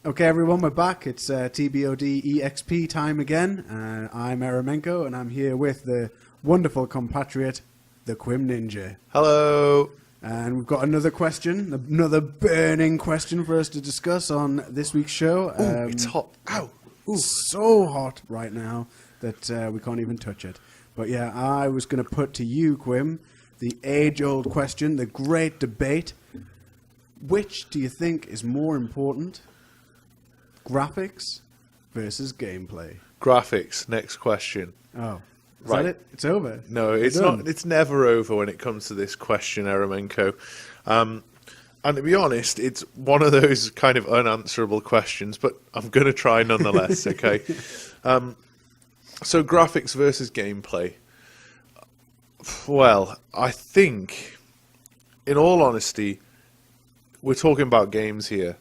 Okay, everyone, we're back. It's TBoD EXP time again. I'm Eremenko, and I'm here with the wonderful compatriot, the Quim Ninja. Hello. And we've got another question, another burning question for us to discuss on this week's show. Ooh, it's hot. Ow. Ooh, so hot right now that we can't even touch it. But yeah, I was going to put to you, Quim, the age-old question, the great debate. Which do you think is more important? Graphics versus gameplay. Graphics. Next question. Oh, is Right. that it? It's over. No, it's Done. not. It's never over when it comes to this question, Eremenko. And to be honest, it's one of those kind of unanswerable questions, but I'm going to try nonetheless. Okay. So graphics versus gameplay. Well, I think, in all honesty, we're talking about games here.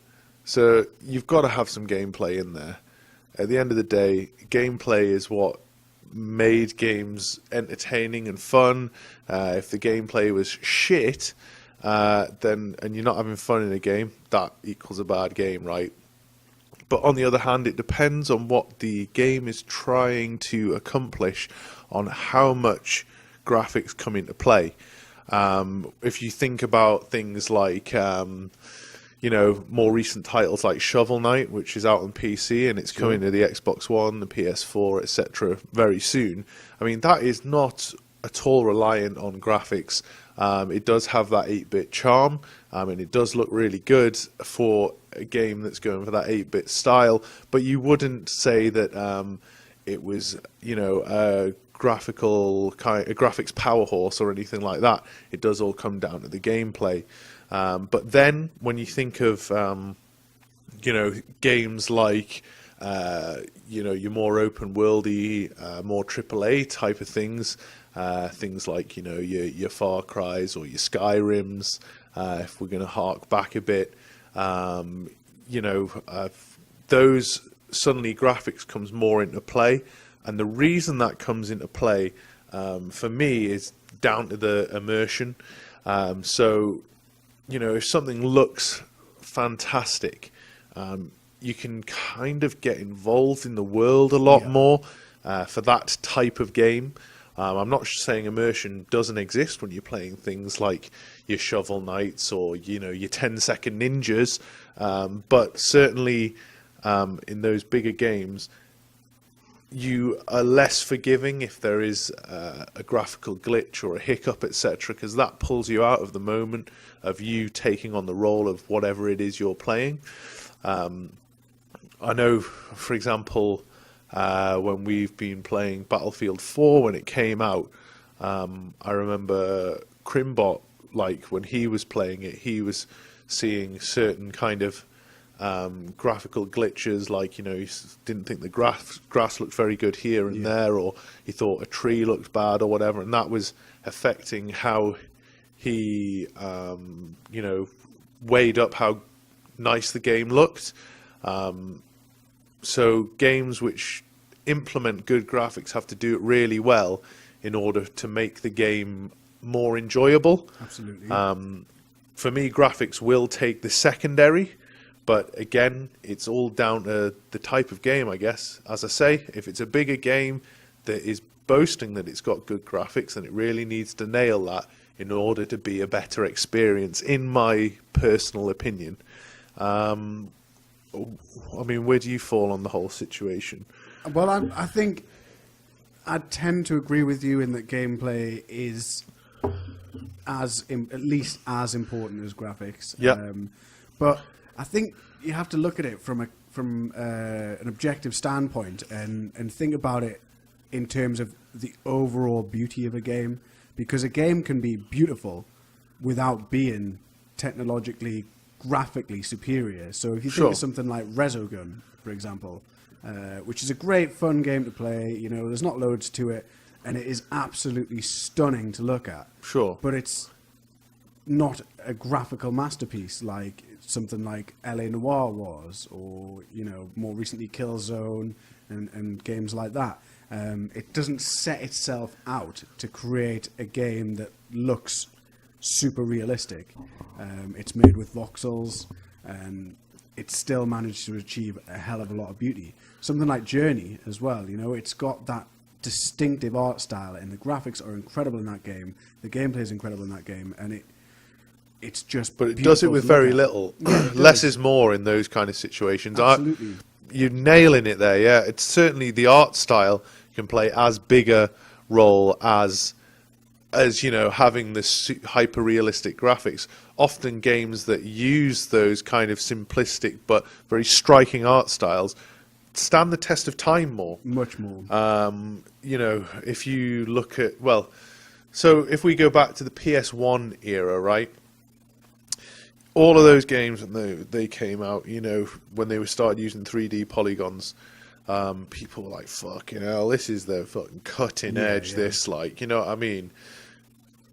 So you've got to have some gameplay in there. At the end of the day, gameplay is what made games entertaining and fun. If the gameplay was shit, and you're not having fun in a game, that equals a bad game, right? But on the other hand, it depends on what the game is trying to accomplish, on how much graphics come into play. If you think about things like more recent titles like Shovel Knight, which is out on PC and it's coming to the Xbox One, the PS4, etc. very soon. I mean, that is not at all reliant on graphics. It does have that 8-bit charm, and it does look really good for a game that's going for that 8-bit style, but you wouldn't say that it was, a graphics power horse or anything like that. It does all come down to the gameplay. But then when you think of, games like, your more open worldy, more AAA type of things like, your Far Cry's or your Skyrims, if we're going to hark back a bit, those suddenly graphics comes more into play. And the reason that comes into play, for me, is down to the immersion. If something looks fantastic, you can kind of get involved in the world a lot more for that type of game. I'm not saying immersion doesn't exist when you're playing things like your Shovel Knights or, your 10-second ninjas, but certainly in those bigger games, you are less forgiving if there is a graphical glitch or a hiccup, etc., because that pulls you out of the moment of you taking on the role of whatever it is you're playing. I know, for example, when we've been playing Battlefield 4 when it came out, I remember Crimbot, like when he was playing it, he was seeing certain kind of graphical glitches, like he didn't think the grass looked very good here and there, or he thought a tree looked bad or whatever, and that was affecting how he weighed up how nice the game looked. So games which implement good graphics have to do it really well in order to make the game more enjoyable. Absolutely. For me, graphics will take the secondary. But again, it's all down to the type of game, I guess. As I say, if it's a bigger game that is boasting that it's got good graphics, then it really needs to nail that in order to be a better experience, in my personal opinion. I mean, where do you fall on the whole situation? Well, I think I tend to agree with you in that gameplay is at least as important as graphics. Yeah. But I think you have to look at it from an objective standpoint and think about it in terms of the overall beauty of a game, because a game can be beautiful without being technologically, graphically superior. So if you think of something like Resogun, for example, which is a great fun game to play, there's not loads to it, and it is absolutely stunning to look at. Sure. But it's not a graphical masterpiece like something like LA Noire was, or more recently Killzone and games like that. It doesn't set itself out to create a game that looks super realistic. It's made with voxels, and it still managed to achieve a hell of a lot of beauty. Something like Journey as well, you know, it's got that distinctive art style, and the graphics are incredible in that game. The gameplay is incredible in that game, and it's just. But it does it with very little. Yeah, Less is more in those kind of situations. Absolutely. You're nailing it there. Yeah, it's certainly the art style can play as big a role as you know, having this hyper realistic graphics. Often games that use those kind of simplistic but very striking art styles stand the test of time more. Much more. You know, if you look at, well, so if we go back to the PS1 era, right? All of those games when they came out, you know, when they were started using 3D polygons, people were like, fucking hell, this is the fucking cutting edge, this, like, you know what I mean?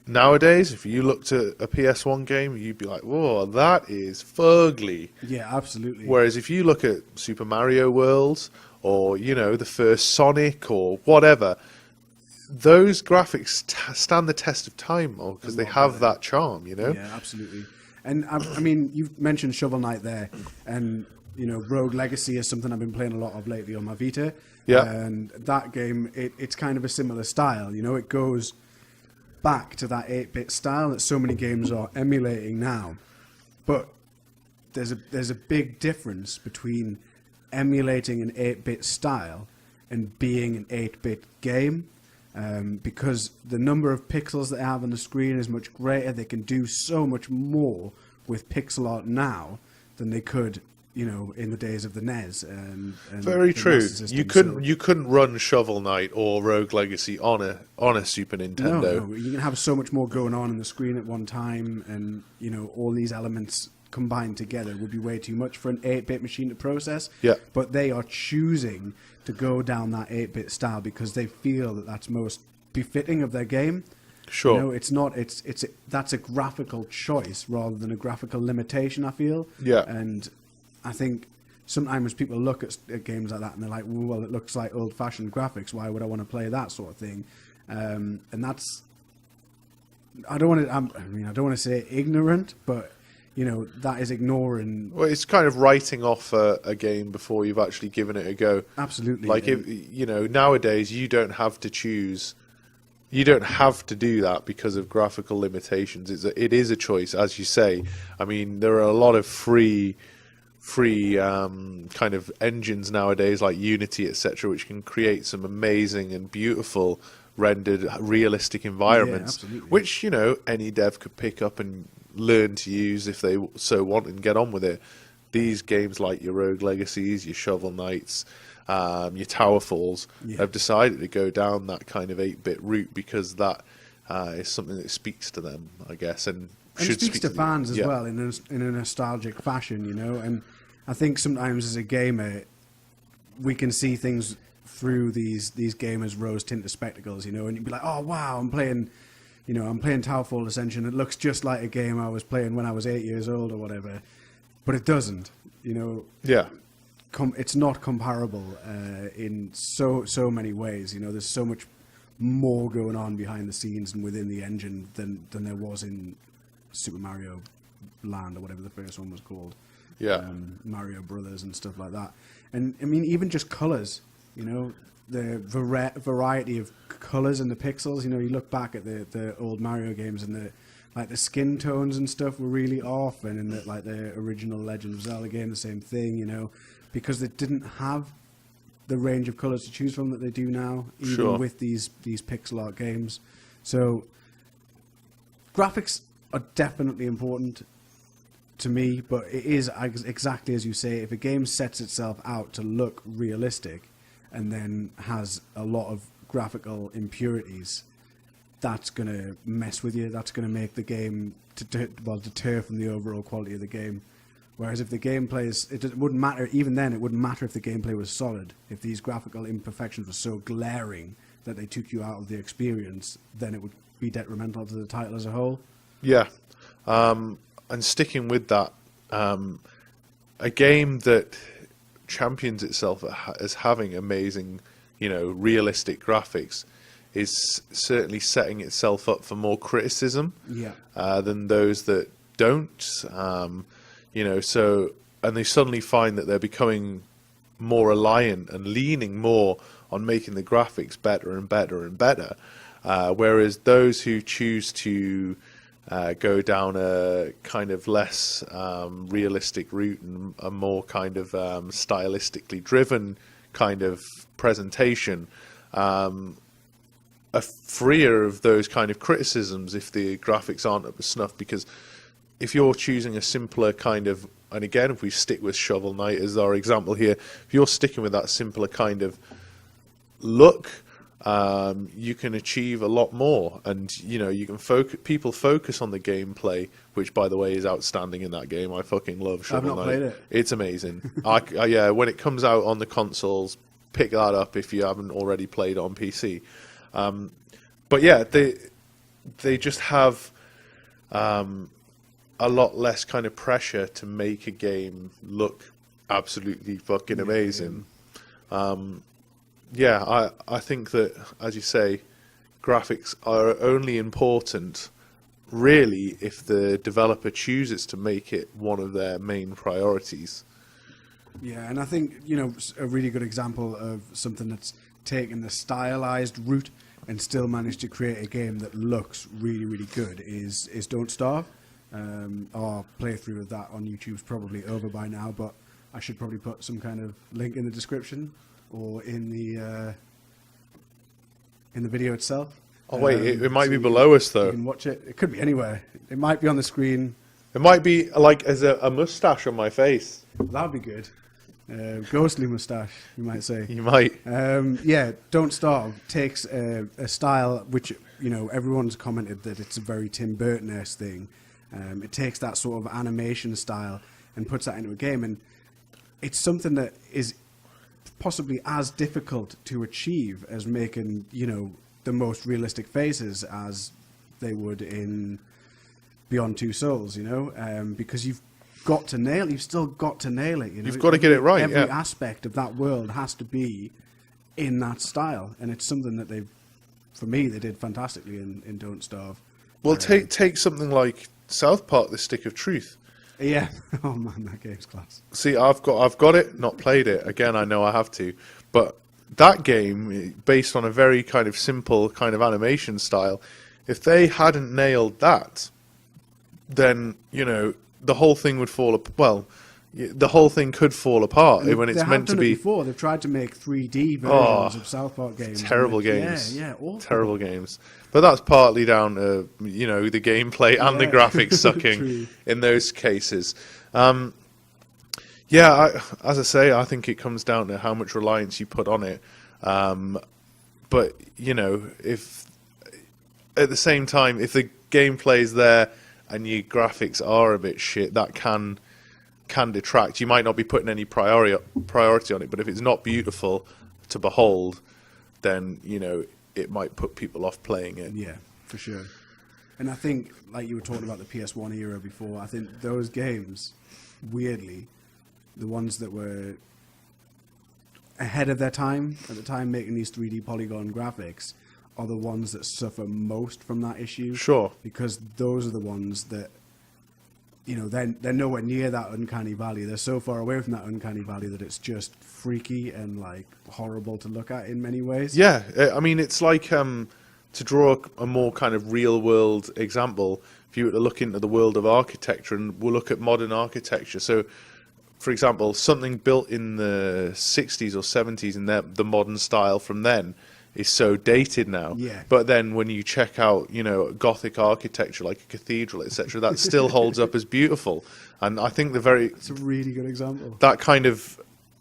Nowadays, if you looked at a PS1 game, you'd be like, whoa, that is fugly. Yeah, absolutely. Whereas if you look at Super Mario World, or, you know, the first Sonic, or whatever, those graphics stand the test of time more, because they have that charm, you know? Yeah, absolutely. And, I mean, you've mentioned Shovel Knight there, and, you know, Rogue Legacy is something I've been playing a lot of lately on my Vita. Yeah. And that game, it's kind of a similar style, you know, it goes back to that 8-bit style that so many games are emulating now. But there's a big difference between emulating an 8-bit style and being an 8-bit game, because the number of pixels that they have on the screen is much greater. They can do so much more with pixel art now than they could, you know, in the days of the NES. And Very the true. Master System. You couldn't run Shovel Knight or Rogue Legacy on a Super Nintendo. No, you can have so much more going on the screen at one time, and, you know, all these elements combined together would be way too much for an 8-bit machine to process. Yeah. But they are choosing to go down that 8-bit style because they feel that that's most befitting of their game. Sure. You know, it's not. That's a graphical choice rather than a graphical limitation, I feel. Yeah. And I think sometimes people look at games like that and they're like, well, it looks like old-fashioned graphics. Why would I want to play that sort of thing? And that's. I don't want to say ignorant, but, you know, that is ignoring. Well, it's kind of writing off a game before you've actually given it a go. Absolutely. Like, if, you know, nowadays you don't have to choose. You don't have to do that because of graphical limitations. It is a choice, as you say. I mean, there are a lot of free kind of engines nowadays, like Unity, etc., which can create some amazing and beautiful rendered realistic environments, which, you know, any dev could pick up and learn to use if they so want and get on with it. These games like your Rogue Legacies, your Shovel Knights, your Tower Falls have decided to go down that kind of 8-bit route because that is something that speaks to them, I guess, and it speaks to fans as well in a nostalgic fashion, you know. And I think sometimes as a gamer, we can see things through these gamers' rose-tinted spectacles, you know, and you'd be like, oh wow, I'm playing Towerfall Ascension. It looks just like a game I was playing when I was 8 years old or whatever, but it doesn't, you know. Yeah. It's not comparable in so many ways, you know. There's so much more going on behind the scenes and within the engine than there was in Super Mario Land or whatever the first one was called. Yeah. Mario Brothers and stuff like that. And I mean, even just colors, you know, the variety of colors and the pixels. You know, you look back at the old Mario games and the skin tones and stuff were really off, and in the original Legend of Zelda game, the same thing, you know, because they didn't have the range of colors to choose from that they do now, even with these pixel art games. So graphics are definitely important to me, but it is exactly as you say. If a game sets itself out to look realistic and then has a lot of graphical impurities, that's going to mess with you. That's going to make the game deter from the overall quality of the game. Whereas if the gameplay it wouldn't matter. Even then, it wouldn't matter if the gameplay was solid. If these graphical imperfections were so glaring that they took you out of the experience, then it would be detrimental to the title as a whole. Yeah. And sticking with that, a game that champions itself as having amazing, you know, realistic graphics is certainly setting itself up for more criticism than those that don't. You know, so and they suddenly find that they're becoming more reliant and leaning more on making the graphics better and better and better. Whereas those who choose to go down a kind of less realistic route and a more kind of stylistically driven kind of presentation are freer of those kind of criticisms if the graphics aren't up to snuff. Because if you're choosing a simpler kind of, and again, if we stick with Shovel Knight as our example here, if you're sticking with that simpler kind of look, you can achieve a lot more, and you can people focus on the gameplay, which by the way is outstanding in that game. I fucking love Shovel Knight. I've not played it. It's amazing. Yeah, when it comes out on the consoles, pick that up if you haven't already played it on PC. But yeah, they just have a lot less kind of pressure to make a game look absolutely fucking amazing. Yeah, I think that, as you say, graphics are only important, really, if the developer chooses to make it one of their main priorities. Yeah, and I think, a really good example of something that's taken the stylized route and still managed to create a game that looks really, really good is Don't Starve. Our playthrough of that on YouTube's probably over by now, but I should probably put some kind of link in the description or in the video itself. Oh wait, it might be below us though. You can watch it. It could be anywhere. It might be on the screen. It might be like as a mustache on my face. That would be good. Ghostly mustache, you might say. You might. Yeah, Don't Starve takes a style which everyone's commented that it's a very Tim Burton-esque thing. It takes that sort of animation style and puts that into a game, and it's something that is possibly as difficult to achieve as making the most realistic faces as they would in Beyond Two Souls, because you've still got to nail it. You've got to get it right. Every aspect of that world has to be in that style, and it's something that they did fantastically in Don't Starve. Well, take something like South Park: The Stick of Truth. Yeah. Oh man, that game's class. See, I've got it, not played it. Again, I know I have to, but that game, based on a very kind of simple kind of animation style, if they hadn't nailed that, then the whole thing would fall apart. Well, the whole thing could fall apart when it's meant to be. Before they've tried to make 3D versions of South Park games. Terrible games. Yeah, awful. Terrible games. But that's partly down to the gameplay and the graphics sucking in those cases. As I say, I think it comes down to how much reliance you put on it. But if at the same time, if the gameplay's there and your graphics are a bit shit, that can detract. You might not be putting any priority on it, but if it's not beautiful to behold, then it might put people off playing it. Yeah, for sure. And I think, like you were talking about the PS1 era before, I think those games, weirdly, the ones that were ahead of their time at the time, making these 3D polygon graphics, are the ones that suffer most from that issue. Sure. Because those are the ones that, they're nowhere near that uncanny valley. They're so far away from that uncanny valley that it's just freaky and like horrible to look at in many ways. Yeah, I mean, it's like to draw a more kind of real world example. If you were to look into the world of architecture, and we'll look at modern architecture. So, for example, something built in the 60s or 70s in the modern style from then is so dated now. Yeah. But then when you check out, Gothic architecture like a cathedral, etc., that still holds up as beautiful. And I think it's a really good example. That kind of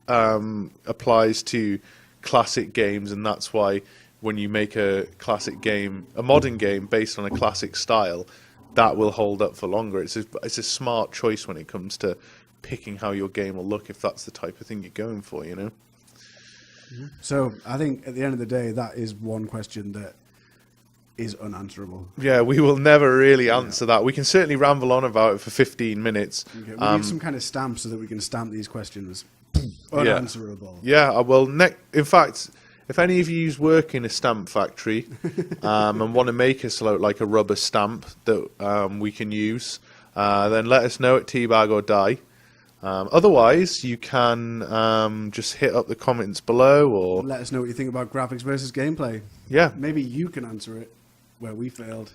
applies to classic games, and that's why when you make a classic game, a modern game based on a classic style, that will hold up for longer. It's a smart choice when it comes to picking how your game will look, if that's the type of thing you're going for, So I think at the end of the day, that is one question that is unanswerable. Yeah, we will never really answer that. We can certainly ramble on about it for 15 minutes. Okay, we need some kind of stamp so that we can stamp these questions. Unanswerable. Yeah, well, in fact, if any of you work in a stamp factory and want to make us like a rubber stamp that we can use, then let us know at TBoD or Die. Otherwise, you can just hit up the comments below, or Let us know what you think about graphics versus gameplay. yeah. Maybe you can answer it where we failed.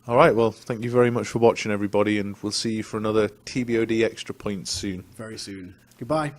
All right. Well, thank you very much for watching, everybody, and we'll see you for another TBoD Extra Points soon. Very soon. Goodbye.